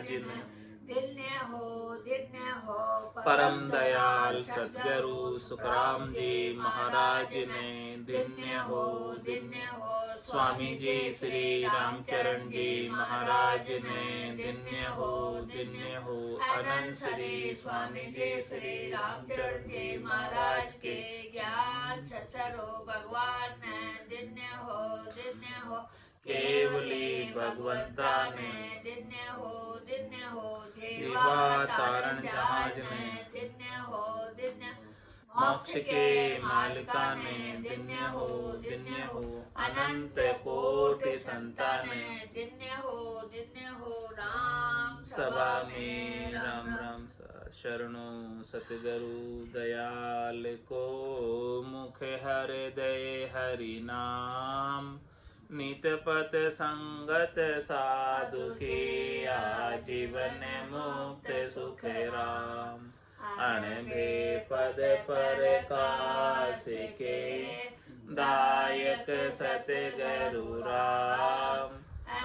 महाराज ने। दिन्य हो परम दयाल सद्गुरु सुखराम जी महाराज ने। दिन्य हो स्वामी जी श्री रामचरण जी महाराज ने। दिन्य हो अनंत श्री स्वामी जी श्री रामचरण जी महाराज के। ज्ञान सचरो भगवान ने। दिन्य हो केवली भगवंता ने। दिन्य हो जीवा तारण जहाज ने। दिन्य हो मोक्ष के मालिका ने। दिन्य हो अनंत कोटि संताने। दिन्य हो राम सभा में राम राम शरणों सतगुरु दयाल को। मुख हृदय हरि नाम। नित पथ संगत साधु के। आजीवन मुक्त सुख राम। अणबे पद पर कास के। दायक सतगुरु राम।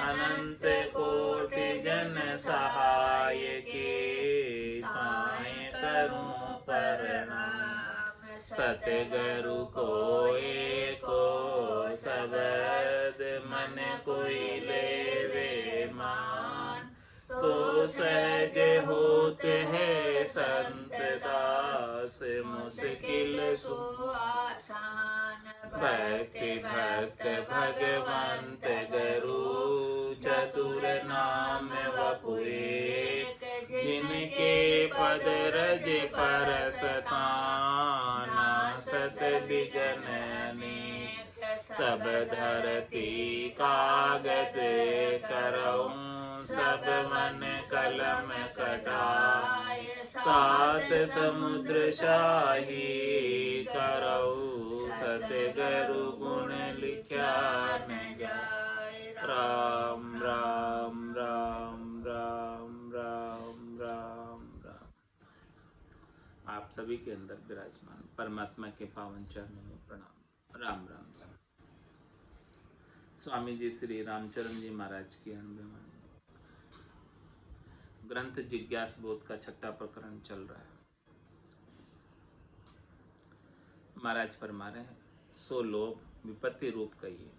अनंत कोटि जन सहाय के। ताय करूं प्रणाम। सतगुरु को एको शब्द मन कोई लेवे मान। तो सहज होते हैं संत दास। मुश्किल सो आसान। भक्त भगवंत गुरु। चतुर नाम वपु एक। जिनके पद रज परसता। नासत विघ्न अनेक। सब धरती कागद करऊं। सब मन कलम कटाय। सात समुद्र शाही करऊ। सतगुरु गुण लिख्या न जाय। राम राम राम राम राम राम राम। आप सभी के अंदर विराजमान परमात्मा के पावन चरणों में प्रणाम। राम राम सा। स्वामी जी श्री रामचरण जी महाराज की अनुभवानी ग्रंथ जिज्ञास बोध का 6ठा प्रकरण चल रहा है। महाराज फरमा रहे हैं, सो लोभ विपत्ति रूप कहिए।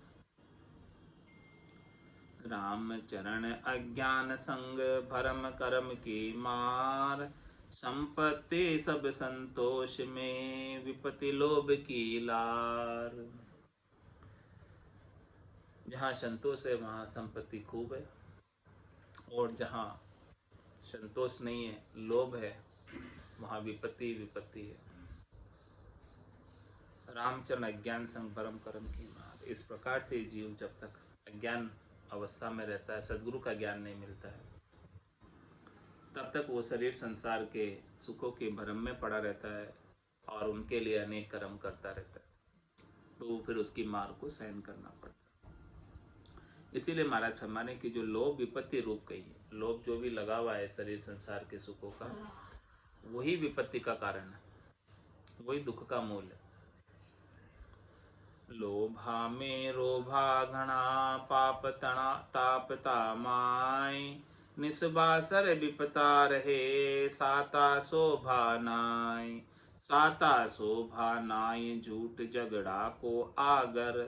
राम चरण अज्ञान संग भरम कर्म की मार। संपत्ति सब संतोष में विपत्ति लोभ की लार। जहाँ संतोष है वहाँ संपत्ति खूब है, और जहाँ संतोष नहीं है, लोभ है, वहाँ विपत्ति विपत्ति है। रामचरण अज्ञान संग भरम कर्म की मार। इस प्रकार से जीव जब तक अज्ञान अवस्था में रहता है, सद्गुरु का ज्ञान नहीं मिलता है, तब तक वो शरीर संसार के सुखों के भ्रम में पड़ा रहता है और उनके लिए अनेक कर्म करता रहता है, तो फिर उसकी मार को सहन करना पड़ता है। इसीलिए महाराज फरमाने की जो लोभ विपत्ति रूप कही है, लोभ जो भी लगा हुआ है शरीर संसार के सुखों का, वही विपत्ति का कारण है, वही दुख का मूल है। लोभा में रोभा घना पाप तना ताप तामाय। निस्बासर विपता रहे साता शोभा नाय। साता शोभा नाय झूठ झगड़ा को आगर।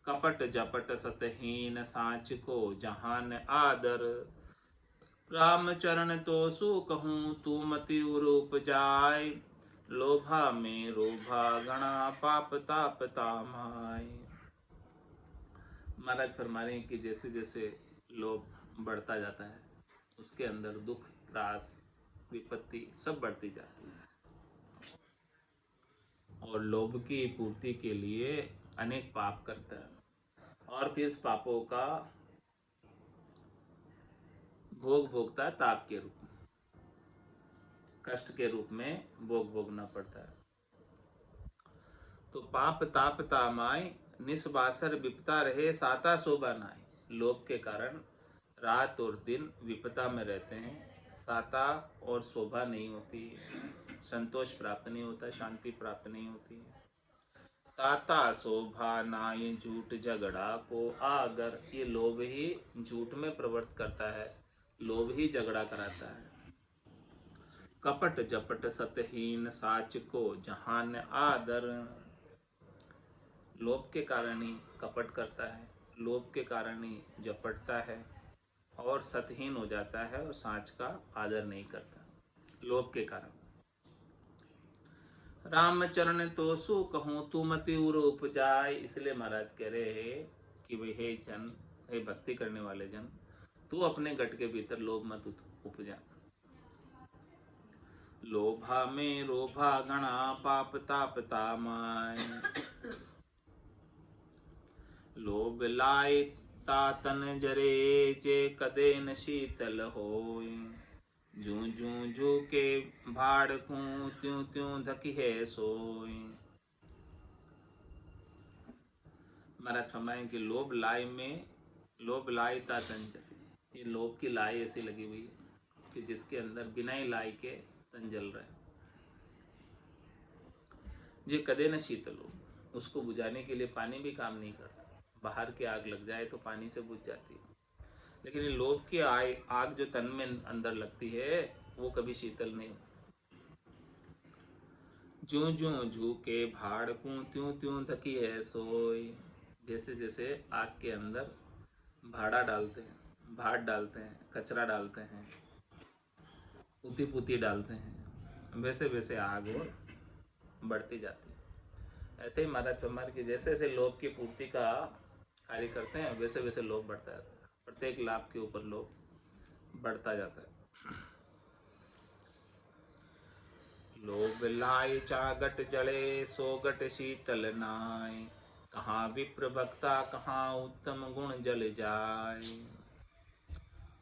कपट जपट सतहीन साच को जहान आदर। रामचरण तो सु कहूँ तू मति रूप जाय। लोभा में रोभा गणा पाप ताप तामाय। महाराज फरमा रहे हैं कि जैसे जैसे लोभ बढ़ता जाता है, उसके अंदर दुख त्रास विपत्ति सब बढ़ती जाती है, और लोभ की पूर्ति के लिए अनेक पाप करता है, और फिर इस पापों का भोग भोगता है ताप के रूप में, कष्ट के रूप में भोग भोगना पड़ता है। तो पाप ताप तामाय निस्बासर विपता रहे साता शोभा नाय। लोभ के कारण रात और दिन विपता में रहते हैं, साता और शोभा नहीं होती, संतोष प्राप्त नहीं होता, शांति प्राप्त नहीं होती। साता शोभा नाय झूठ झगड़ा को आगर। ये लोभ ही झूठ में प्रवृत्त करता है, लोभ ही झगड़ा कराता है। कपट जपट सतहीन साच को जहान आदर। लोभ के कारण ही कपट करता है, लोभ के कारण ही जपटता है और सतहीन हो जाता है और साच का आदर नहीं करता, लोभ के कारण। रामचरण तो सु कहूँ तू मति उर उपजाए। इसलिए महाराज कह रहे हैं कि वे हे जन, हे भक्ति करने वाले जन, तू अपने गट के भीतर लोभ मत उपजा। लोभा में रोभा गणा पाप ताप तामाय। लोभ लाए तातन जरे जे कदे न शीतल होय। जू जू जू के भाड़कू त्यों त्यों धकी है सोय। महाराज फरमाएं कि लोभ लाई में, लोभ लाई तातन जरे, ये लोभ की लाई ऐसी लगी हुई है कि जिसके अंदर बिना ही लाई के तन जल रहा है। जे कदे न शीतल हो, उसको बुझाने के लिए पानी भी काम नहीं करता। बाहर की आग लग जाए तो पानी से बुझ जाती है, लेकिन ये लोभ की आग जो तन में अंदर लगती है वो कभी शीतल नहीं होती। ज्यों ज्यों झूके भाड़कू त्यों त्यों धकी है सोई। जैसे जैसे आग के अंदर भाड़ा डालते हैं, भाट डालते हैं, कचरा डालते हैं, पुती पुती डालते हैं, वैसे वैसे आग और बढ़ती जाती है। ऐसे ही महाराज फरमान कि जैसे जैसे लोभ की पूर्ति का कार्य करते हैं वैसे वैसे लोभ बढ़ता जाता है। प्रत्येक लाभ के ऊपर लोभ बढ़ता जाता है। लोभ लाए चागट जले सो गट शीतल नाय। कहाँ विप्र भक्ता कहाँ उत्तम गुण जल जाए।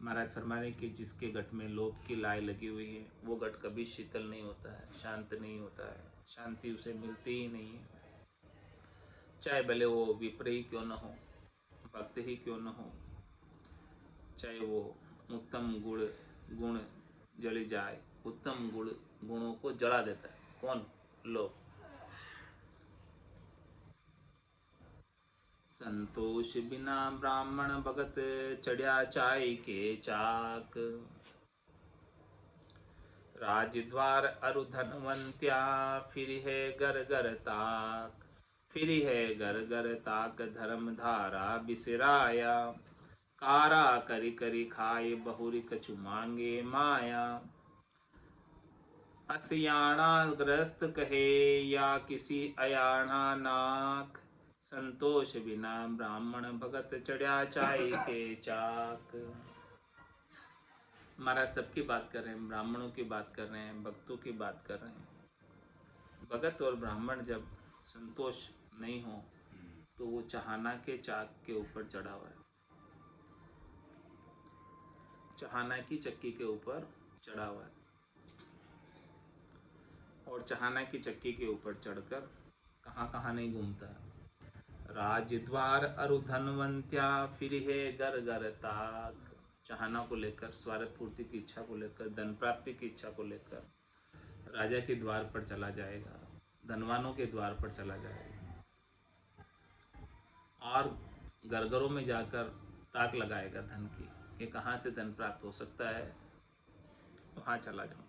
महाराज फरमाने कि जिसके गट में लोभ की लाई लगी हुई है वो गट कभी शीतल नहीं होता है, शांत नहीं होता है, शांति उसे मिलती ही नहीं है। चाहे भले वो विप्र ही क्यों न हो, भक्त ही क्यों न हो, चाहे वो उत्तम गुण जल जाए। उत्तम गुणों को जला देता है कौन? लोभ। संतोष बिना ब्राह्मण भगत चढ़िया चाय के चाक। राजद्वार अरु धनवंत्या फिर है गर गर ताक। फिर है गर गर ताक धर्म धारा बिसराया। कारा करी करी खाए बहुरी कछु मांगे माया। असयाणा ग्रस्त कहे या किसी अयाणा नाक। संतोष बिना ब्राह्मण भगत चढ़िया चाय के चाक। महाराज सबकी बात कर रहे हैं, ब्राह्मणों की बात कर रहे हैं, भक्तों की बात कर रहे हैं। भगत और ब्राह्मण जब संतोष नहीं हो तो वो चहाना के चाक के ऊपर चढ़ा हुआ है, चहाना की चक्की के ऊपर चढ़ा हुआ है। और चहाना की चक्की के ऊपर चढ़कर कहाँ कहाँ नहीं घूमता है। राजद्वार अरु धनवंत्या फिर है गर गर ताक। चहाना को लेकर, स्वार्थ पूर्ति की इच्छा को लेकर, धन प्राप्ति की इच्छा को लेकर राजा के द्वार पर चला जाएगा, धनवानों के द्वार पर चला जाएगा और गरगरों में जाकर ताक लगाएगा धन की कि कहाँ से धन प्राप्त हो सकता है, वहाँ चला जाऊँ।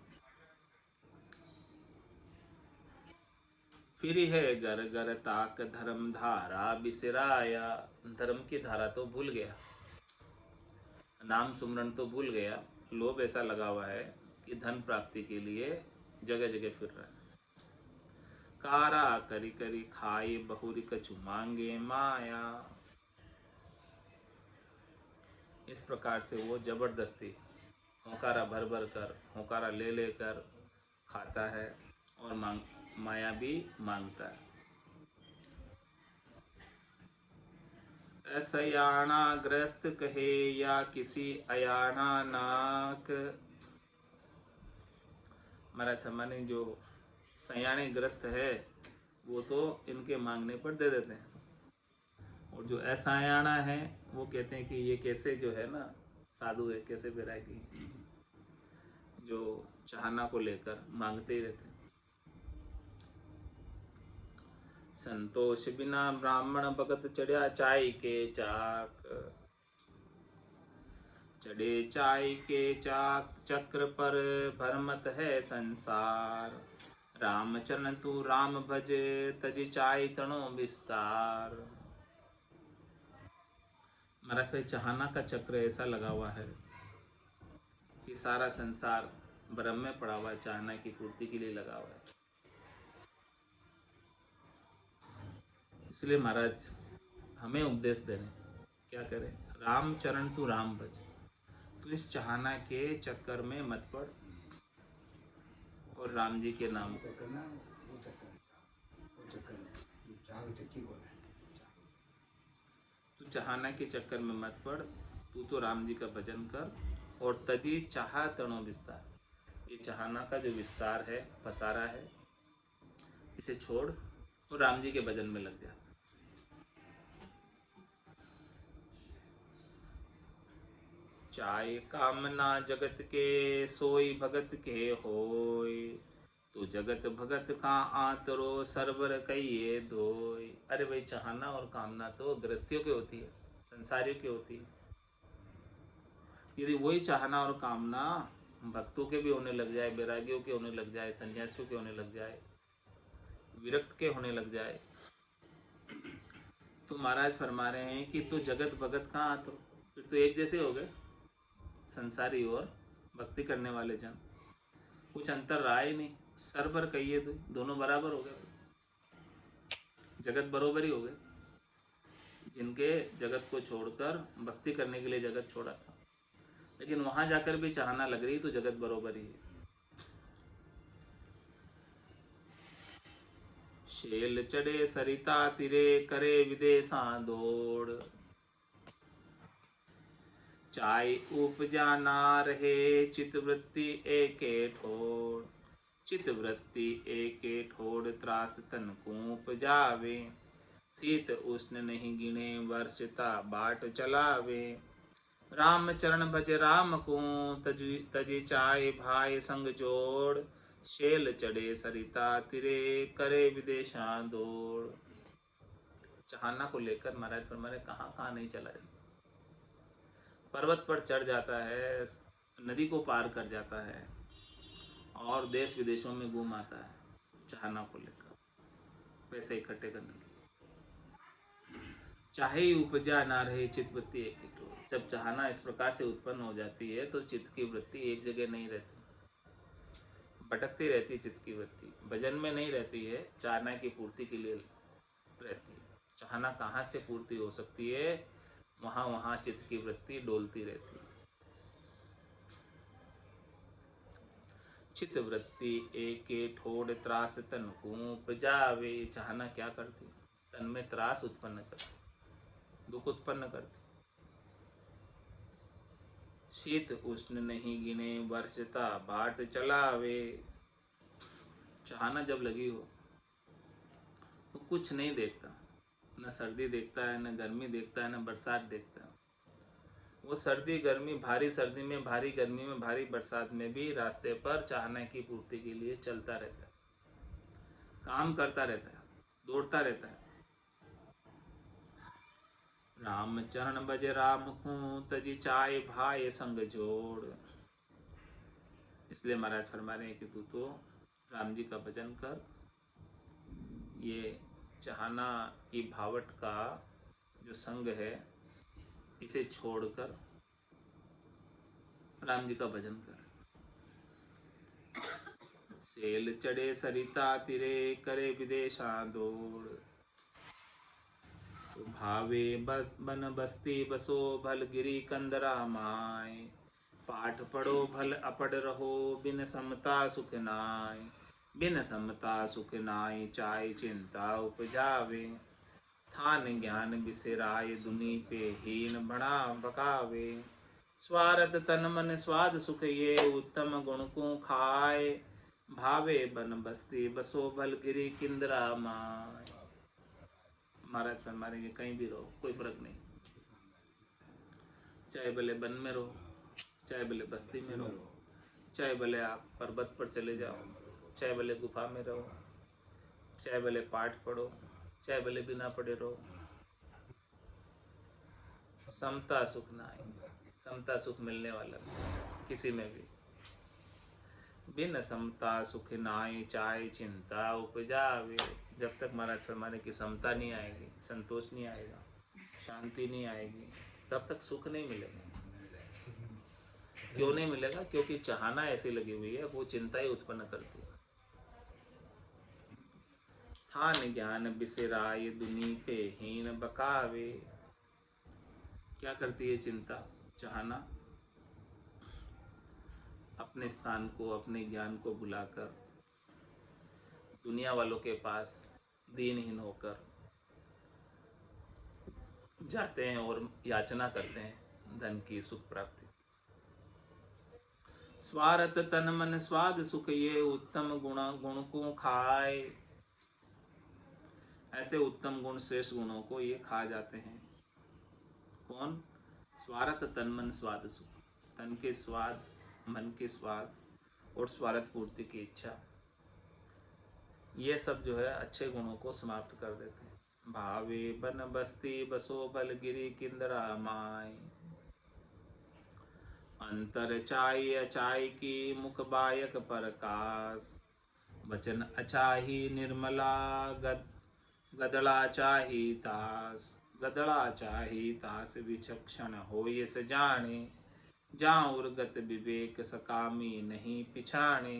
फिर है गर गर ताक धर्म धारा बिसराया। धर्म की धारा तो भूल गया, नाम सुमरन तो भूल गया। लोभ ऐसा लगा हुआ है कि धन प्राप्ति के लिए जगह जगह फिर रहा है। कारा करी करी खाए बहुरी कछु मांगे माया। इस प्रकार से वो जबरदस्ती होकारा भर भर कर, होकारा ले लेकर खाता है और माया भी मांगता है। असयाणा ग्रस्त कहे या किसी अयाणा नाक। महाराज माने जो सयाणे ग्रस्त है वो तो इनके मांगने पर दे देते हैं, और जो असयाणा है वो कहते हैं कि ये कैसे जो है ना साधु है, कैसे बैरागी, जो चाहना को लेकर मांगते ही रहते हैं। संतोष बिना ब्राह्मण भगत चढ़िया चाय के चाक। चढ़े चाय के चाक चक्र पर भरमत है संसार। रामचरण तू राम भज तज चाय तणो विस्तार। महाराज भाई चाहना का चक्र ऐसा लगा हुआ है कि सारा संसार भ्रम में पड़ा हुआ है, चाहना की पूर्ति के लिए लगा हुआ है। इसलिए महाराज हमें उपदेश दे रहे हैं, क्या करें? रामचरण तू राम भज, तू इस चाहना के चक्कर में मत पड़ और राम जी के नाम को करना वो चक्कर ये चाह चक्की बोले तू चाहना के चक्कर में मत पड़, तू तो राम जी का भजन कर और तजी चाह तणो विस्तार। ये चाहना का जो विस्तार है, पसारा है, इसे छोड़ और राम जी के भजन में लग जा। चाहे कामना जगत के सोई भगत के होय, तो जगत भगत का आतरो सरवर कहिए धोय। अरे भाई चाहना और कामना तो गृहस्थियों की होती है, संसारियों की होती है। यदि वही चाहना और कामना भक्तों के भी होने लग जाए, बैरागियों के होने लग जाए, सन्यासियों के होने लग जाए, विरक्त के होने लग जाए, तो महाराज फरमा रहे हैं कि तो जगत भगत कहाँ आतरो, फिर तो एक जैसे हो गए संसारी और भक्ति करने वाले जन। कुछ अंतर रहा ही नहीं, सरबर कहिए तो दोनों बराबर हो गए, जगत बरोबर ही हो गए। जिनके जगत को छोड़कर भक्ति करने के लिए जगत छोड़ा था, लेकिन वहां जाकर भी चाहना लग रही तो जगत बरोबर ही है। शेल चढ़े सरिता तिरे करे विदेशा दौड़, चाय उपजा ना रहे चितवृत्ति एके ठोड़। चितवृत्ति एके ठोड़ त्रास तन को उपजावे, शीत उष्ण नहीं गिने वर्षता बाट चलावे। राम चरण भज राम को तजी चाय भाई संग जोड़, शेल चढ़े सरिता तिरे करे विदेशा दौड़। चाहना को लेकर महाराज फरमाए कहाँ कहाँ नहीं चला है, पर्वत पर चढ़ जाता है, नदी को पार कर जाता है और देश विदेशों में घूम आता है चाहना को लेकर पैसे इकट्ठे करने के लिए। चाहे ही उपजा ना रहे चित्तवृत्ति एक ही ठोर। जब चाहना इस प्रकार से उत्पन्न हो जाती है तो चित्त की वृत्ति एक जगह नहीं रहती, भटकती रहती है। चित्त की वृत्ति भजन में नहीं रहती है, चाहना की पूर्ति के लिए रहती है। चाहना कहाँ से पूर्ति हो सकती है? वहां वहां चित्त की वृत्ति डोलती रहती है। चित्त वृत्ति एके ठोड़ त्रास तन को उपजावे। चाहना क्या करती? तन में त्रास उत्पन्न करती, दुख उत्पन्न करती। शीत उष्ण नहीं गिने वर्षता बाट चलावे। चाहना जब लगी हो तो कुछ नहीं देखता, न सर्दी देखता है, न गर्मी देखता है, न बरसात देखता है। वो सर्दी गर्मी, भारी सर्दी में, भारी गर्मी में, भारी बरसात में भी रास्ते पर चाहना की पूर्ति के लिए चलता रहता है, काम करता रहता है, दौड़ता रहता है। राम चरण बज राम को तजी चाय भाई संग जोड़। इसलिए महाराज फरमा रहे हैं कि तू तो राम जी का भजन कर, ये चाहना की भावट का जो संग है इसे छोड़कर राम जी का भजन कर। सेल चढ़े सरिता तिरे करे विदेशा दौड़, तो भावे बस बन बस्ती बसो भल गिरी कंदरा माय। पाठ पढ़ो भल अपड़ रहो बिन समता सुख नाय। बिन समता सुख नाय चाय चिंता उपजावे। थान ज्ञान बिसराय दुनी पे हीन बड़ा बकावे। स्वार्थ तन मन स्वाद सुख ये उत्तम गुण को खाए। भावे बन बस्ती बसो भल गिरी किंदरा माय। महाराज फरमाएंगे कहीं भी रहो कोई फर्क नहीं, चाहे भले वन में रहो, चाहे भले बस्ती में रहो, चाहे भले आप पर्वत पर चले जाओ, चाहे भले गुफा में रहो, चाहे भले पाठ पढ़ो, चाहे भले बिना पढ़े रहो, समता सुख नाय। समता सुख मिलने वाला नहीं किसी में भी। बिन समता सुख नाय चाय चिंता उपजावे। जब तक महाराज फरमाने की समता नहीं आएगी, संतोष नहीं आएगा, शांति नहीं आएगी, तब तक सुख नहीं मिलेगा। क्यों नहीं मिलेगा? क्योंकि चाहना ऐसी लगी हुई है, वो चिंता ही उत्पन्न करती है। थान ज्ञान बिसराय दुनी पे हीन बकावे। क्या करती है चिंता, चाहना? अपने स्थान को, अपने ज्ञान को भुलाकर दुनिया वालों के पास दीनहीन होकर जाते हैं और याचना करते हैं धन की, सुख प्राप्ति। स्वार्थ तन मन स्वाद सुख ये उत्तम गुण को खाए। ऐसे उत्तम गुण, श्रेष्ठ गुणों को ये खा जाते हैं। कौन? स्वार्थ तन मन स्वाद सुख। तन के स्वाद, मन के स्वाद और स्वार्थ पूर्ति की इच्छा, ये सब जो है अच्छे गुणों को समाप्त कर देते हैं। भावे बन बस्ती बसो बलगिरी किंदरा माय। अंतर चाय अचाई की मुख बायक प्रकाश। वचन अचाही निर्मला गदड़ा चाही तास। गदड़ा चाही तास विचक्षण हो ये से जाने। जाऊर गत विवेक सकामी नहीं पिछाणे।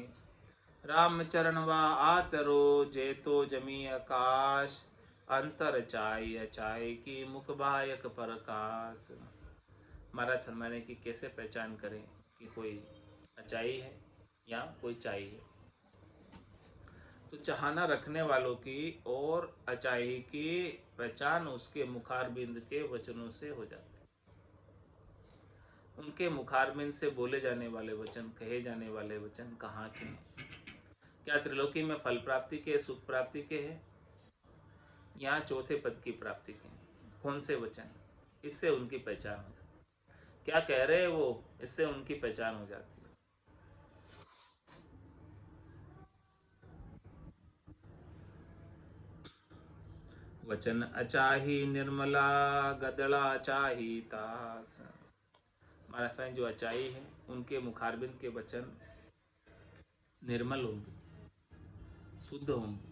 राम चरण वा आतरो जे तो जमी आकाश। अंतर चाय अचाई की मुख बायक प्रकाश। महाराज फरमाने की कैसे पहचान करें कि कोई अचाई है या कोई चाई है? तो चाहना रखने वालों की और अचाई की पहचान उसके मुखारबिंद के वचनों से हो जाती है। उनके मुखारबिंद से बोले जाने वाले वचन, कहे जाने वाले वचन कहाँ के हैं? क्या त्रिलोकी में फल प्राप्ति के, सुख प्राप्ति के हैं, या चौथे पद की प्राप्ति के हैं? कौन से वचन? इससे उनकी पहचान हो जाती है। क्या कह रहे हैं वो, इससे उनकी पहचान हो जाती है। वचन अचाही निर्मला गदड़ा चाही तास। महाराज फरमाएं जो अचाई है उनके मुखारबिंद के वचन निर्मल होंगे, शुद्ध होंगे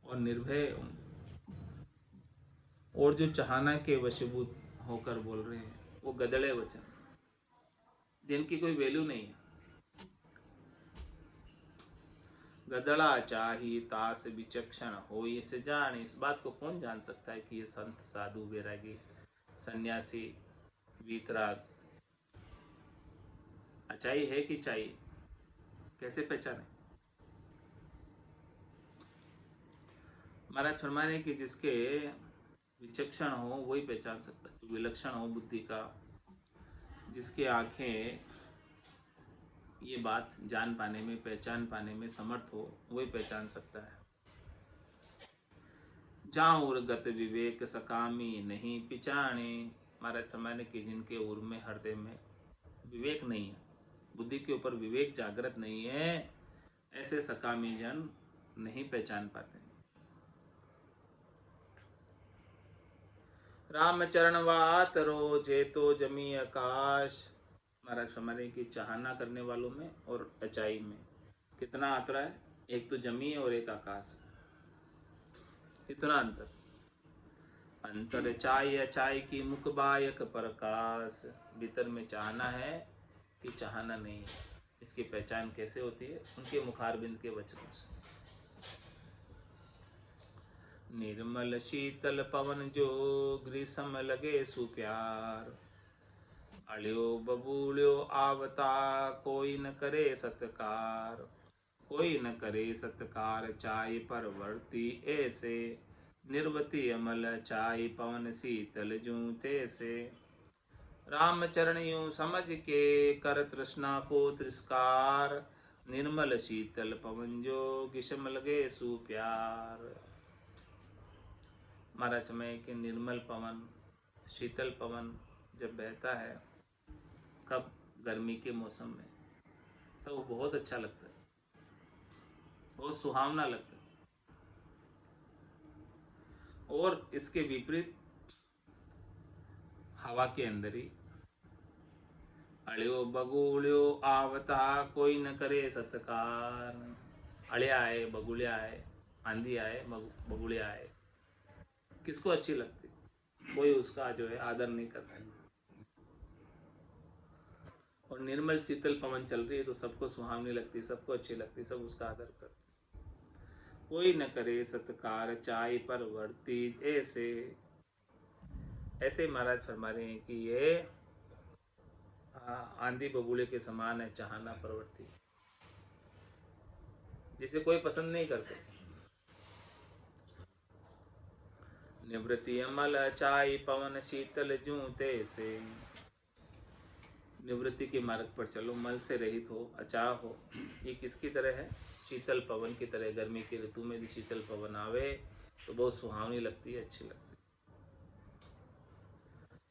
और निर्भय होंगे। और जो चाहना के वशीभूत होकर बोल रहे हैं वो गदड़े वचन, जिनकी कोई वैल्यू नहीं है। गदड़ा चाही तास विचक्षण हो ये से जाने। इस बात को कौन जान सकता है कि ये संत, साधु, वैरागी, सन्यासी, वीतराग अचाई है कि चाई? कैसे पहचाने? महाराज फरमाने कि जिसके विचक्षण हो वही पहचान सकता है, जो विलक्षण हो बुद्धि का, जिसके आंखें ये बात जान पाने में, पहचान पाने में समर्थ हो, वही पहचान सकता है। जाऊर गत विवेक सकामी नहीं पिछाणे। महाराज फरमाने कि जिनके उर में, हृदय में विवेक नहीं है, बुद्धि के ऊपर विवेक जागृत नहीं है, ऐसे सकामी जन नहीं पहचान पाते। राम चरण वात रो जे तो जमी आकाश। महाराज फरमाने की चाहना करने वालों में और अचाई में कितना अंतर है? एक तो जमी है और एक आकाश है। कितना अंतर? अंतर चाय अचाई की मुख बायक प्रकाश। भीतर में चाहना है कि चाहना नहीं है, इसकी पहचान कैसे होती है? उनके मुखारबिंद के वचनों से। निर्मल शीतल पवन जो ग्रीष्म लगे सुप्यार। अड़्यो बबूल्यो आवता कोई न करे सत्कार। कोई न करे सत्कार चाय परवर्ती ऐसे। निर्वती अमल चाय पवन शीतल जूं तैसे। राम चरण यूं समझ के कर तृष्णा को तिरस्कार। निर्मल शीतल पवन जो ग्रीष्म लगे सुप्यार। महाराज में कि निर्मल पवन, शीतल पवन जब बहता है, कब? गर्मी के मौसम में, तो वो बहुत अच्छा लगता है, बहुत सुहावना लगता है। और इसके विपरीत हवा के अंदर ही अड़ियो बगुल्यो आवता कोई न करे सत्कार। अड़िया आए, बगुलिया आए, आंधी आए, बगुलिया आए, किसको अच्छी लगती? कोई उसका जो है आदर नहीं करता। और निर्मल शीतल पवन चल रही है तो सबको सुहावनी लगती, सबको अच्छी लगती, सब उसका आदर करते। कोई न करे सत्कार चाय पर वर्ती। ऐसे ऐसे महाराज फरमा रहे हैं कि ये आंधी बबूले के समान है, चाहना प्रवृत्ति, जिसे कोई पसंद नहीं करते। निवृत्ति अमल चाय पवन शीतल जूते से। निवृत्ति के मार्ग पर चलो, मल से रहित हो, अचाह हो। ये किसकी तरह है? शीतल पवन की तरह। गर्मी की ऋतु में भी शीतल पवन आवे तो बहुत सुहावनी लगती है, अच्छी लगती है।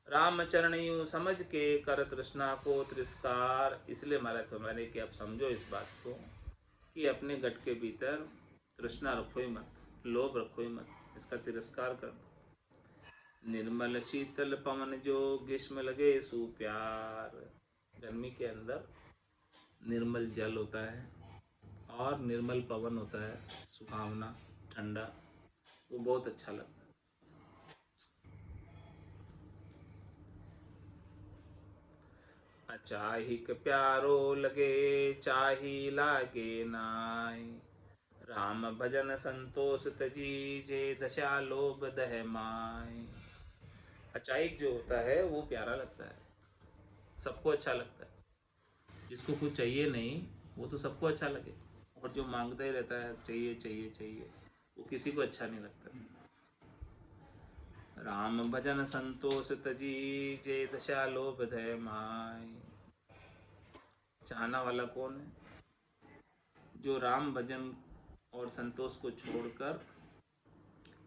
रामचरण यूं समझ के कर तृष्णा को तिरस्कार। इसलिए महाराज हमारे कि आप समझो इस बात को कि अपने गट के भीतर तृष्णा रखो ही मत, लोभ रखो ही मत, इसका तिरस्कार कर दो। निर्मल शीतल पवन जो ग्रीष्म लगे सु प्यार। गर्मी के अंदर निर्मल जल होता है और निर्मल पवन होता है, सुहावना, ठंडा, वो बहुत अच्छा लगता है। चाहिक प्यारो लगे चाही लागे नाय। राम भजन संतोष तजी जे दशा लोभ दह माय। अचाहिक जो होता है वो प्यारा लगता है, सबको अच्छा लगता है। जिसको कुछ चाहिए नहीं वो तो सबको अच्छा लगे, और जो मांगता ही रहता है चाहिए चाहिए चाहिए, वो किसी को अच्छा नहीं लगता। राम भजन संतोष तजी जे दशा लोभ दह माय। चाहना वाला कौन है? जो राम भजन और संतोष को छोड़कर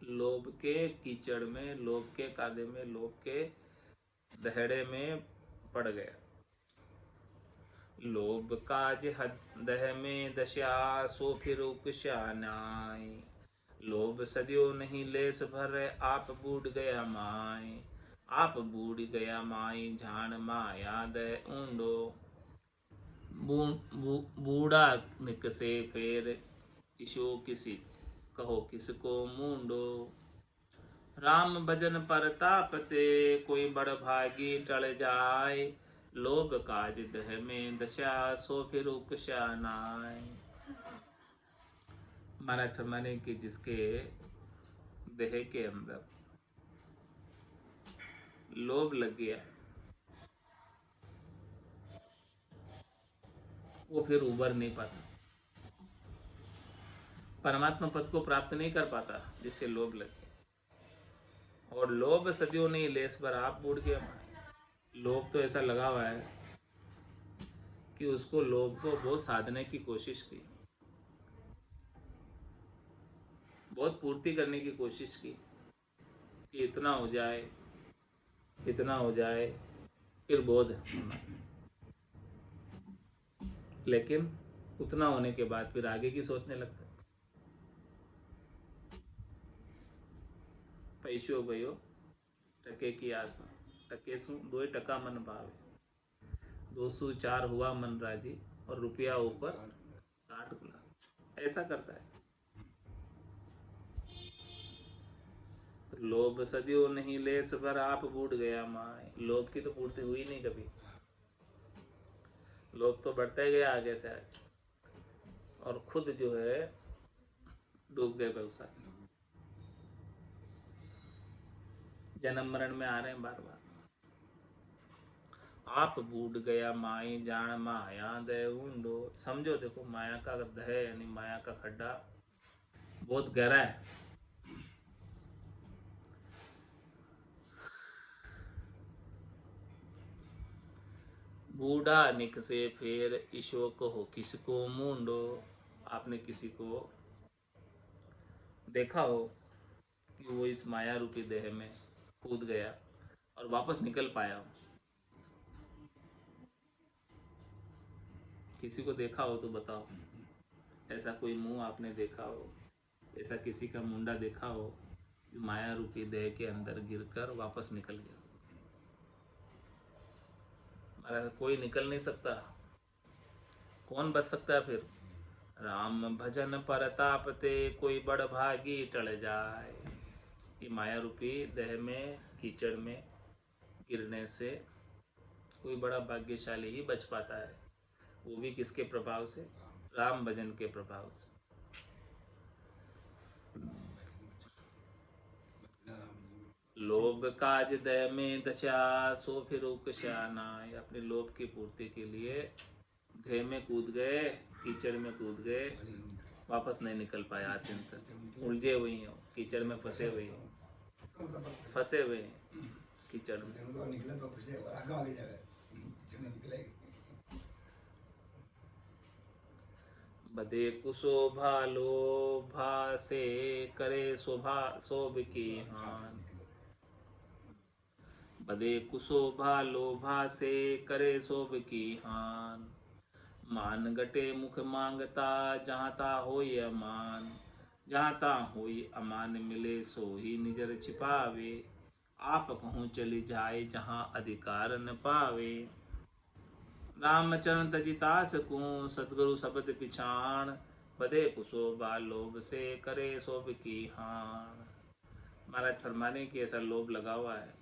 लोभ के कीचड़ में, लोभ के कादे में, लोभ के दहड़े में पड़ गया। लोभ काज दह में दशा सो फिर उपशानाय। लोभ सदियो नहीं लेस भर आप बूढ़ गया माय। आप बूढ़ गया माय झाण माया दह ऊंडो। बूढ़ा निकसे फेर ईशो किसी कहो किसको मूंडो। राम भजन पर तापते कोई बड़ भागी टल जाए। लोभ काज दह में दशा सो फिर उपशानाय। महाराज फरमाने कि जिसके देह के अंदर लोभ लग गया वो फिर उबर नहीं पाता, परमात्मा पद को प्राप्त नहीं कर पाता जिससे लोभ लग गया। और लोभ सदियों नहीं लेस पर आप बूढ़ गया। लोभ तो ऐसा लगा हुआ है कि उसको लोभ को बहुत साधने की कोशिश की, बहुत पूर्ति करने की कोशिश की कि इतना हो जाए, इतना हो जाए, फिर बोध। लेकिन उतना होने के बाद फिर आगे की सोचने लगता। पैसो भयो टके की आशा। टके सु 2 टका मन भावे। 204 हुआ मन राजी और रुपया ऊपर काट गुलाब। ऐसा करता है। लोभ सदियों नहीं लेस भर आप बूढ़ गया माय। लोभ की तो पूर्ति हुई नहीं कभी। लोभ तो बढ़ता ही गया आगे से आगे, और खुद जो है डूब गए व्यवसाय। जन्म मरण में आ रहे हैं बार बार। आप बूढ़ गया माई जान माया दे ऊंडो। समझो, देखो माया का दह यानी माया का खड्डा बहुत गहरा है। बूढ़ा निक से फिर ईशो कहो किसको मूंडो। आपने किसी को देखा हो कि वो इस माया रूपी देह में कूद गया और वापस निकल पाया हो? किसी को देखा हो तो बताओ। ऐसा कोई मुंह आपने देखा हो, ऐसा किसी का मुंडा देखा हो जो माया रूपी देह के अंदर गिरकर वापस निकल गया? महाराज कोई निकल नहीं सकता, कौन बच सकता है फिर। राम भजन परताप ते कोई बड़ भागी टल जाए। कि माया रूपी देह में कीचड़ में गिरने से कोई बड़ा भाग्यशाली ही बच पाता है, वो भी किसके प्रभाव से, राम भजन के प्रभाव से। लोभ काज दय में दशा सो फिर उकशाना। अपने लोभ की पूर्ति के लिए देह में कूद गए, कीचड़ में कूद गए, वापस नहीं निकल पाए, आत्यंत उलझे हुए हैं, कीचड़ में फंसे हुए हैं, फंसे हुए हैं कीचड़ में। तो निकले तो खुश है, आगे जाए निकले। बदे कुशोभा लोभा से करे शोभा शोभ की हान। बदे कुशोभा लोभा से करे शोभ की हान। मान गटे मुख मांगता जहाँ ता होय अमान। जहाँ ता होय अमान मिले सो ही निजर छिपावे। आप कहूँ चली जाए जहाँ अधिकार न पावे। रामचरण तजितास को सतगुरु शब्द पिछाण। बदे कुशोभा लोभ से करे शोभ की हान। महाराज फरमाने की ऐसा लोभ लगा हुआ है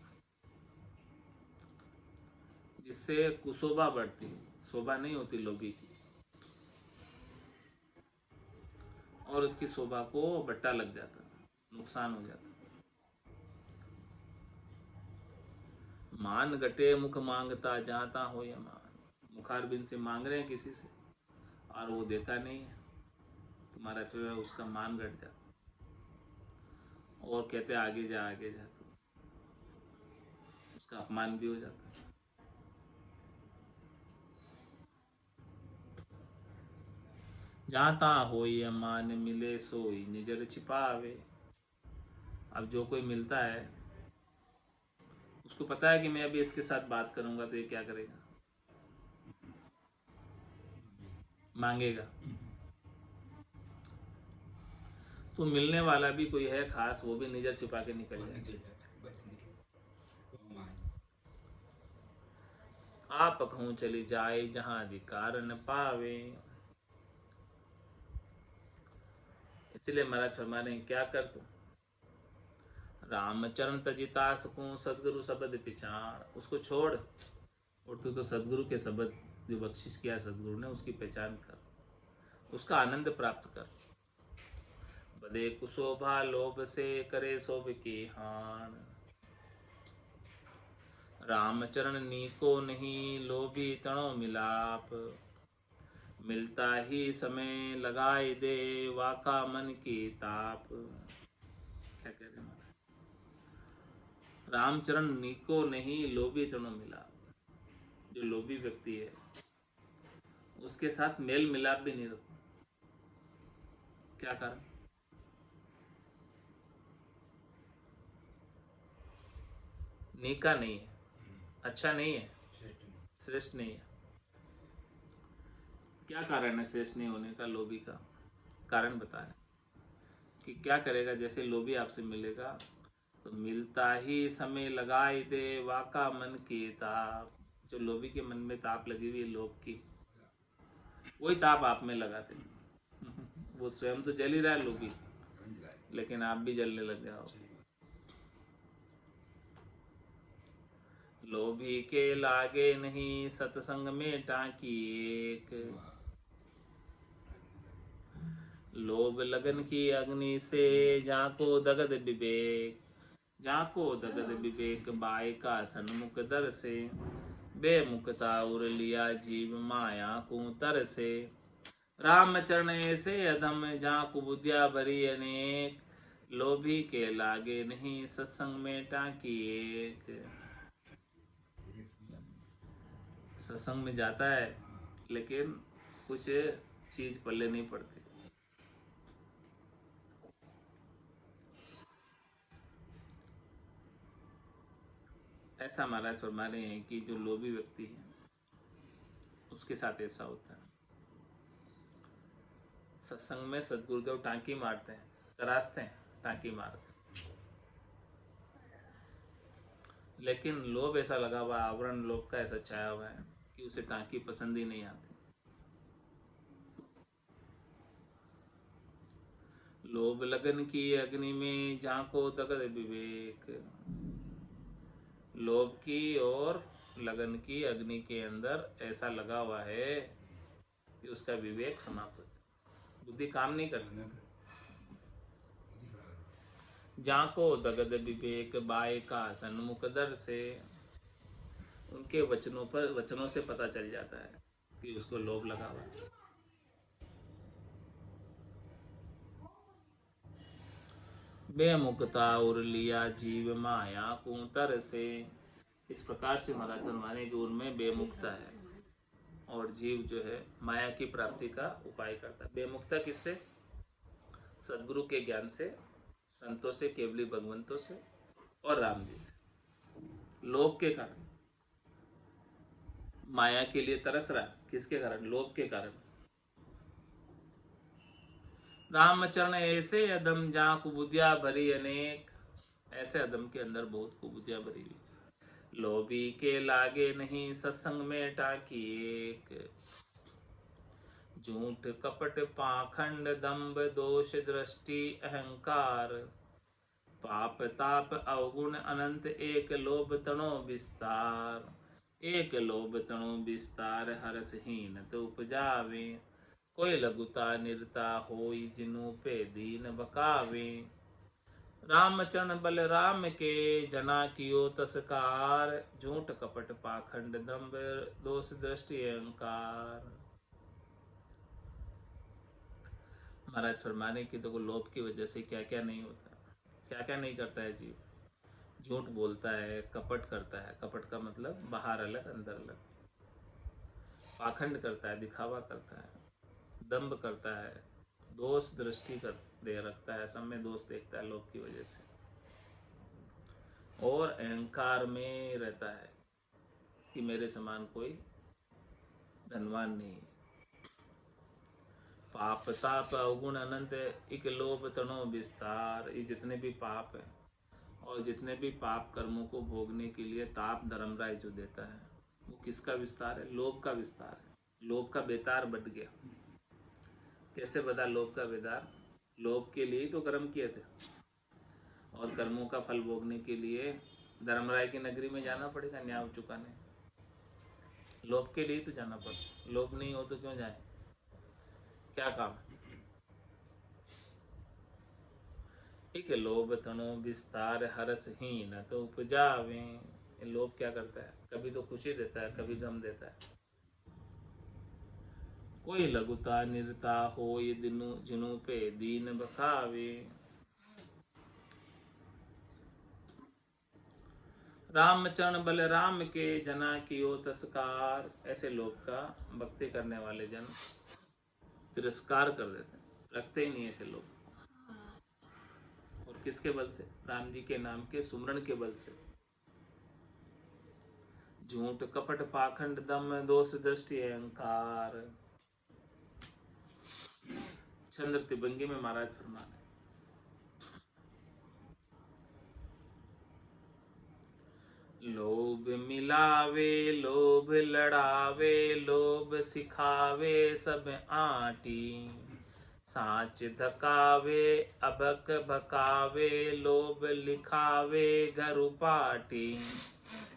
जिससे कुशोभा बढ़ती, शोभा नहीं होती लोभी की, और उसकी शोभा को बट्टा लग जाता, नुकसान हो जाता। मान गटे मुख मांगता जाता हो या मान। मुखारबिंद से मांग रहे हैं किसी से और वो देता नहीं है, तुम्हारा जो है उसका मान घट जाता, और कहते आगे जा तो उसका अपमान भी हो जाता। जाता होई अमान मिले सोई निजर छिपावे। अब जो कोई मिलता है उसको पता है कि मैं अभी इसके साथ बात करूंगा तो ये क्या करेगा, मांगेगा। तो मिलने वाला भी कोई है खास, वो भी निजर छिपा के निकल जाए। आप कहूँ चली जाए जहां अधिकार न पावे। इसलिए महाराज फरमाने क्या कर तू, रामचरण तजिता सकूं सदगुरु शब्द पिछाण। उसको छोड़ और तू तो सदगुरु के शब्द जो बख्शिश किया सदगुरु ने उसकी पहचान कर, उसका आनंद प्राप्त कर। बदे कुशोभा लोभ से करे शोभ की हान। रामचरण नीको नहीं लोभी तणो मिलाप। मिलता ही समय लगाए दे वाका मन की ताप। क्या कह रहे हैं, रामचरण नीको नहीं लोभी तणो मिलाप। जो लोभी व्यक्ति है उसके साथ मेल मिलाप भी नहीं रखो। क्या कारण, नीका नहीं है, अच्छा नहीं है, श्रेष्ठ नहीं है। क्या कारण है श्रेष्ठ नहीं होने का, लोभी का कारण बताएं कि क्या करेगा। जैसे लोभी आपसे मिलेगा तो मिलता ही समय लगाए दे वाका मन की ताप। जो लोभी के मन में ताप लगी हुई है लोभ की, वही ताप आप में लगाते। वो स्वयं तो जल ही रहा है लोभी, लेकिन आप भी जलने लग जाओ। लोभी के लागे नहीं सत्संग में टाकी एक। लोभ लगन की अग्नि से जाको दगद विवेक। जाको दगद विवेक बाय का सन्मुख दर से। बेमुखता उर लिया जीव माया को तर से। रामचरण ऐसे अधम जाको बुद्धिया भरी अनेक। लोभी के लागे नहीं सत्संग में टाकी एक। सत्संग में जाता है लेकिन कुछ चीज पल्ले नहीं पड़ती। ऐसा महाराज फरमा रहे हैं कि जो लोभी व्यक्ति है उसके साथ ऐसा होता है। सत्संग में सदगुरुदेव टांकी मारते हैं, तराशते हैं, टांकी मारते हैं। लेकिन लोभ ऐसा लगा हुआ है, आवरण लोभ का ऐसा छाया हुआ है कि उसे टांकी पसंद ही नहीं आती। लोभ लगन की अग्नि में झांको दगद विवेक। लोभ की और लगन की अग्नि के अंदर ऐसा लगा हुआ है कि उसका विवेक समाप्त हो जाए, बुद्धि काम नहीं करती। झांको दगद विवेक बाय का सन्मुख दर से। उनके वचनों से पता चल जाता है कि उसको लोभ लगा हुआ है। बेमुखता उर लिया जीव माया कुंतर से। इस प्रकार से महाराज फरमाने की उनमें बेमुखता है और जीव जो है माया की प्राप्ति का उपाय करता है। बेमुखता किससे? सदगुरु के ज्ञान से, संतों से, केवली भगवंतों से और राम जी से। लोभ के कारण माया के लिए तरस रहा, किसके कारण? लोभ के कारण। रामचरण ऐसे अदम जहाँ कुबुद्धिया भरी अनेक। ऐसे अदम के अंदर बहुत कुबुद्धिया भरी हुई। लोभी के लागे नहीं सत्संग में टाकी एक। झूठ कपट पाखंड दंभ दोष दृष्टि अहंकार। पाप ताप अवगुण अनंत एक लोभ तणो विस्तार। एक लोभ तणो विस्तार हरसहीन तो उपजावे। कोई लघुता निरता होई जिनु पे दीन बकावे। रामचरण बलराम के जना कियो तस्कार। झूठ कपट पाखंड दंभ दोष दृष्टि अहंकार। महाराज फरमाने की देखो लोभ की वजह से क्या क्या नहीं होता, क्या क्या नहीं करता है जीव। झूठ बोलता है, कपट करता है। कपट का मतलब बाहर अलग अंदर अलग। पाखंड करता है, दिखावा करता है, दंभ करता है, दोष दृष्टि कर दे रखता है, सब में दोष देखता है लोभ की वजह से। और अहंकार में रहता है कि मेरे समान कोई धनवान नहीं है। पाप ताप अवगुण अनंत इक लोभ तणो विस्तार। ये जितने भी पाप है और जितने भी पाप कर्मों को भोगने के लिए ताप धर्मराय जो देता है वो किसका विस्तार है? लोभ का विस्तार है। लोभ का बेतार बढ़ गया। कैसे बता लोभ का बेतार? लोभ के लिए ही तो कर्म किए थे और कर्मों का फल भोगने के लिए धर्मराय की नगरी में जाना पड़ेगा न्याय चुकाने। लोभ के लिए ही तो जाना पड़ता। लोभ नहीं हो तो क्यों जाए? क्या काम? एक लोभ तणो विस्तार हरसहीन तो उपजावे। लोभ क्या करता है? कभी तो खुशी देता है, कभी गम देता है। कोई लघुता निरता हो ये दिनु जिनु पे दीन बखावे। रामचरण बलराम के जना कियो तस्कार। ऐसे लोग का भक्ति करने वाले जन तिरस्कार कर देते हैं, रखते ही नहीं ऐसे लोग। और किसके बल से? राम जी के नाम के सुमरण के बल से। झूठ कपट पाखंड दम दोष दृष्टि अहंकार। चंद्र तिबंगी में महाराज फरमाने लोभ मिलावे लोभ लड़ावे लोभ सिखावे सब आटी। साच धकावे अबक भकावे लोभ लिखावे घर पाटी।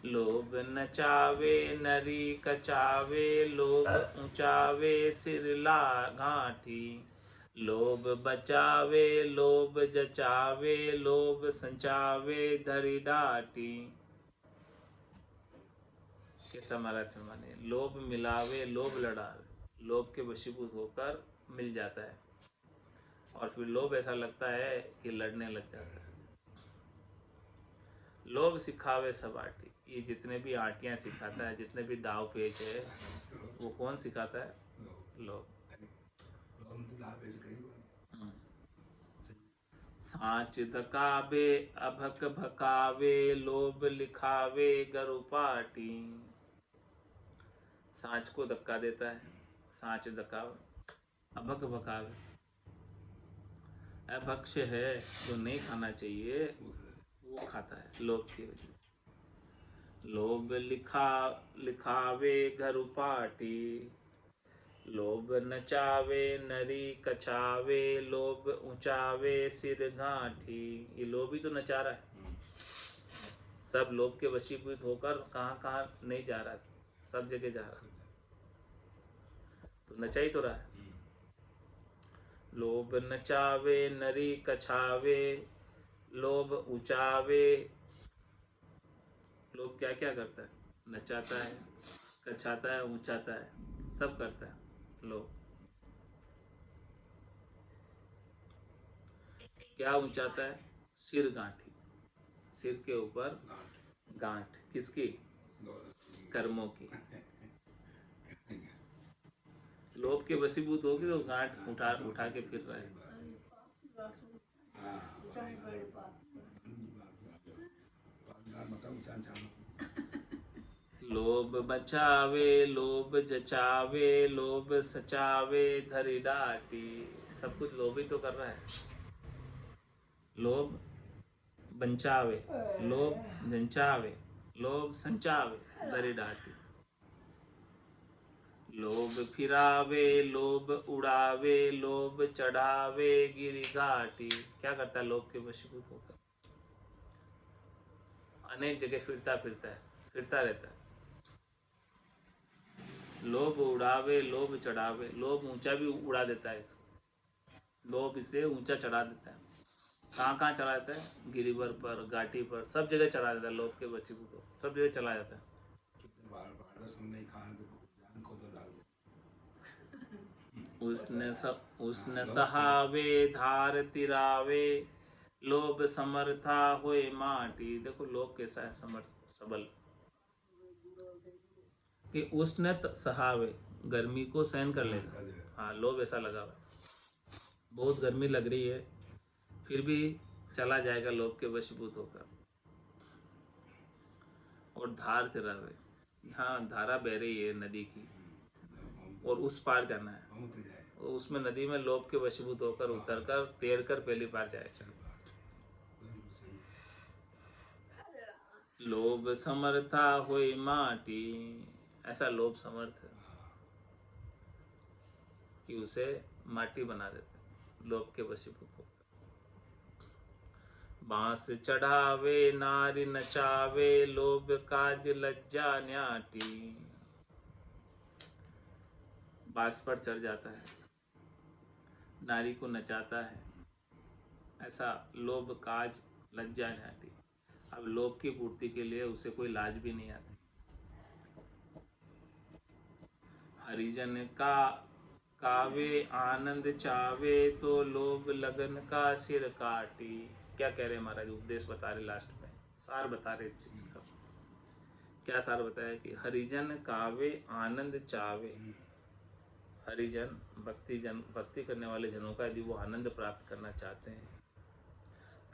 लोभ नचावे नरी कचावे लोभ ऊंचावे सिर ला घाटी। लोभ बचावे लोभ जचावे लोभ संचावे धरी डाटी। कैसा महाराज फरमाने? लोभ मिलावे लोभ लड़ावे। लोभ के वशीभूत होकर मिल जाता है और फिर लोभ ऐसा लगता है कि लड़ने लग जाता है। लोभ सिखावे सब आटी। ये जितने भी आटियां सिखाता है, जितने भी दाव पेच है, वो कौन सिखाता है? लोभ। साच धकावे अभक भकावे लोभ लिखावे गरु पाटी। सांच को धक्का देता है, सांच धकावे। अभक भकावे, अभक्ष्य है जो नहीं खाना चाहिए वो खाता है लोभ की वजह से। लोभ लिखावे घर पाटी, लोभ नचावे नरी कछावे, लोभ ऊंचावे सिर गांठी। ये लोभ ही तो नचा रहा है। सब लोभ के वशीभूत होकर कहाँ कहाँ नहीं जा रहा, सब जगह जा रहा, तो नचा ही तो रहा है। लोभ नचावे नरी कछावे, लोभ ऊंचावे। लोभ क्या क्या करता है? नचाता है, कछाता है, ऊंचाता है, सब करता है लोभ। क्या ऊंचाता है? सिर गांठी, सिर के ऊपर गांठ। किसकी? कर्मों की। लोभ के वशीभूत होगी तो गांठ उठा उठा के फिर रहा है। लोभ बचावे लोभ जचावे, लोभ सचावे धरी डाटी। सब कुछ लोभ ही तो कर रहा है। लोभ बंचावे, लोभ जंचावे, लोभ संचावे धरी डाटी। लोभ फिरावे लोभ उड़ावे, लोभ चढ़ावे गिरी घाटी। क्या करता है लोभ के वशीभूत होकर? अनेक जगह फिरता रहता है। लोभ उड़ावे लोभ चढ़ावे, लोभ ऊंचा भी उड़ा देता है इसको, लोभ इसे ऊंचा चढ़ा देता है। कहाँ कहाँ चढ़ा देता है? गिरिवर पर, घाटी पर, सब जगह चढ़ा देता है। लोभ के वशीभूत हो सब जगह चला जाता है। उसने सहावे धार तिरावे, लोभ समर्था होए माटी। देखो लोभ कैसा है, समर्थ सबल। कि उसने सहावे, गर्मी को सहन कर लेगा। हाँ, लोभ ऐसा लगा हुआ है, बहुत गर्मी लग रही है फिर भी चला जाएगा लोभ के वशीभूत होकर। और धार तिरावे, हाँ धारा बह रही है नदी की और उस पार जाना है, और उसमें नदी में लोभ के वशीभूत होकर उतरकर तैरकर पहली बार जाएगा। लोभ समर्था होई माटी, ऐसा लोभ समर्थ है कि उसे माटी बना देते लोभ के वशीभूत होकर। बांस चढ़ावे नारी नचावे, लोभ काज लज्जा न्याटी। बांस पर चढ़ जाता है, नारी को नचाता है, ऐसा लोभ काज लज्जा न्याटी। अब लोभ की पूर्ति के लिए उसे कोई लाज भी नहीं आती। हरिजन का कावे आनंद चावे, तो लोभ लगन का सिर काटी। क्या कह रहे महाराज? उपदेश बता रहे लास्ट में, सार बता रहे इस चीज का। क्या सार बताया? कि हरिजन कावे आनंद चावे। हरिजन भक्ति करने वाले जनों का यदि वो आनंद प्राप्त करना चाहते हैं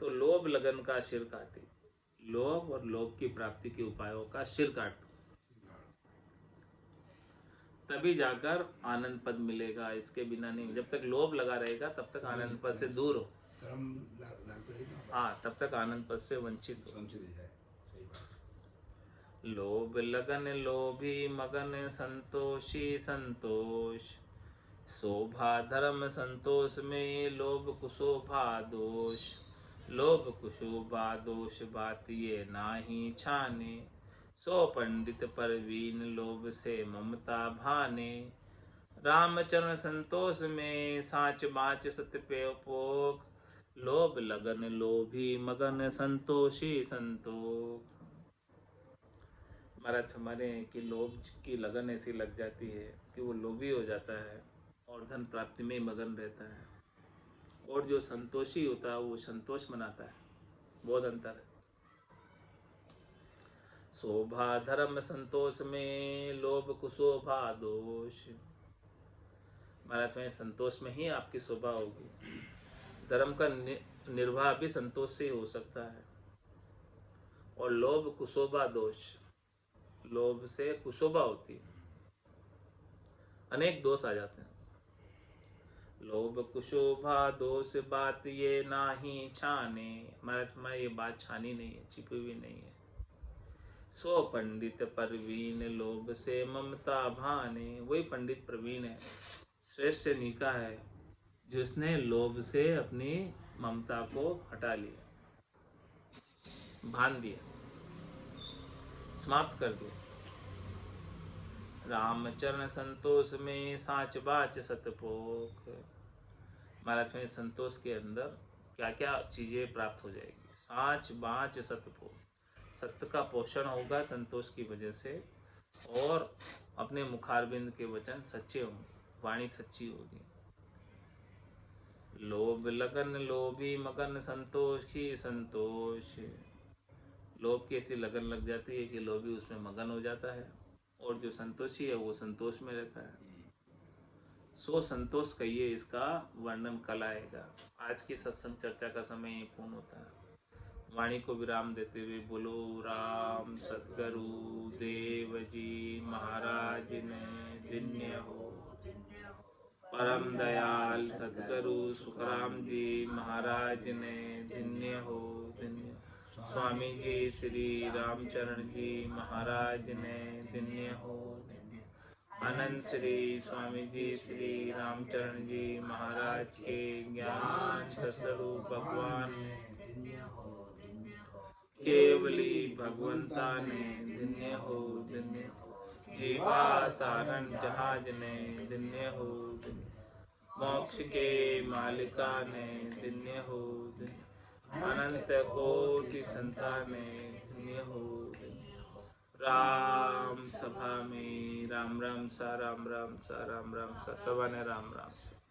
तो लोभ लगन का सिर काटे। लोभ और लोभ की प्राप्ति के उपायों का सिर काट, तभी जाकर आनंद पद मिलेगा। इसके बिना नहीं। जब तक लोभ लगा रहेगा तब तक आनंद पद से दूर हो। हाँ, तब तक आनंद पद से वंचित हो। लोभ लगन लोभी मगन, संतोषी संतोष। शोभा धर्म संतोष में, लोभ कुशोभा दोष। लोभ कुशोभा दोष बात ये नाही छाने, सो पंडित परवीन लोभ से ममता भाने। रामचरण संतोष में, साच बाच सत्य पे पोक। लोभ लगन लोभी मगन, संतोषी संतोष। महाराज हमारे कि लोभ की लगन ऐसी लग जाती है कि वो लोभी हो जाता है और धन प्राप्ति में मगन रहता है। और जो संतोषी होता है वो संतोष मनाता है। बहुत अंतर है। शोभा धर्म संतोष में, लोभ कुशोभा दोष। महाराज में संतोष में ही आपकी शोभा होगी। धर्म का निर्वाह भी संतोष से हो सकता है। और लोभ कुशोभा दोष, लोभ से कुशोभा होती है, अनेक दोष आ जाते हैं। लोभ कुशोभा दोष बात ये नाही छाने। महाराज ये बात छानी नहीं है, छिपी हुई नहीं है। सो पंडित प्रवीण लोभ से ममता भाने। वही पंडित प्रवीण है, श्रेष्ठ निका है, जिसने लोभ से अपनी ममता को हटा लिया, भान दिया, समाप्त कर दिया। रामचरण संतोष में साच बाच सतपोख। महाराज में संतोष के अंदर क्या क्या चीजें प्राप्त हो जाएगी। साच बाच सतपोख, सत्य का पोषण होगा संतोष की वजह से, और अपने मुखारबिंद के वचन सच्चे होंगे, वाणी सच्ची होगी। लोभ लगन लोभी मगन संतोष ही संतोष। लोभ की ऐसी लगन लग जाती है कि लोभी उसमें मगन हो जाता है, और जो संतोषी है वो संतोष में रहता है। सो संतोष कहिए, इसका वर्णन कल आएगा। आज की सत्संग चर्चा का समय ही पूर्ण होता है। वाणी को विराम देते हुए बोलो राम सतगुरु देव जी महाराज ने धन्य हो। परम दयाल सतगुरु सुखराम जी महाराज ने धन्य हो, धन्य। स्वामी जी श्री रामचरण जी महाराज ने धन्य हो, धन्य। अनंत श्री स्वामी जी श्री रामचरण जी महाराज के ज्ञान स्वरूप भगवान केवली भगवंता ने धन्य हो, धन्य। जीवा तारण जहाज ने धन्य हो, धन्य। मोक्ष के मालिका ने धन्य हो, धन्य। अनंत कोटि संताने धन्य हो, धन्य। राम सभा में राम राम सा, राम राम सा, राम राम सा, सभा ने राम राम सा।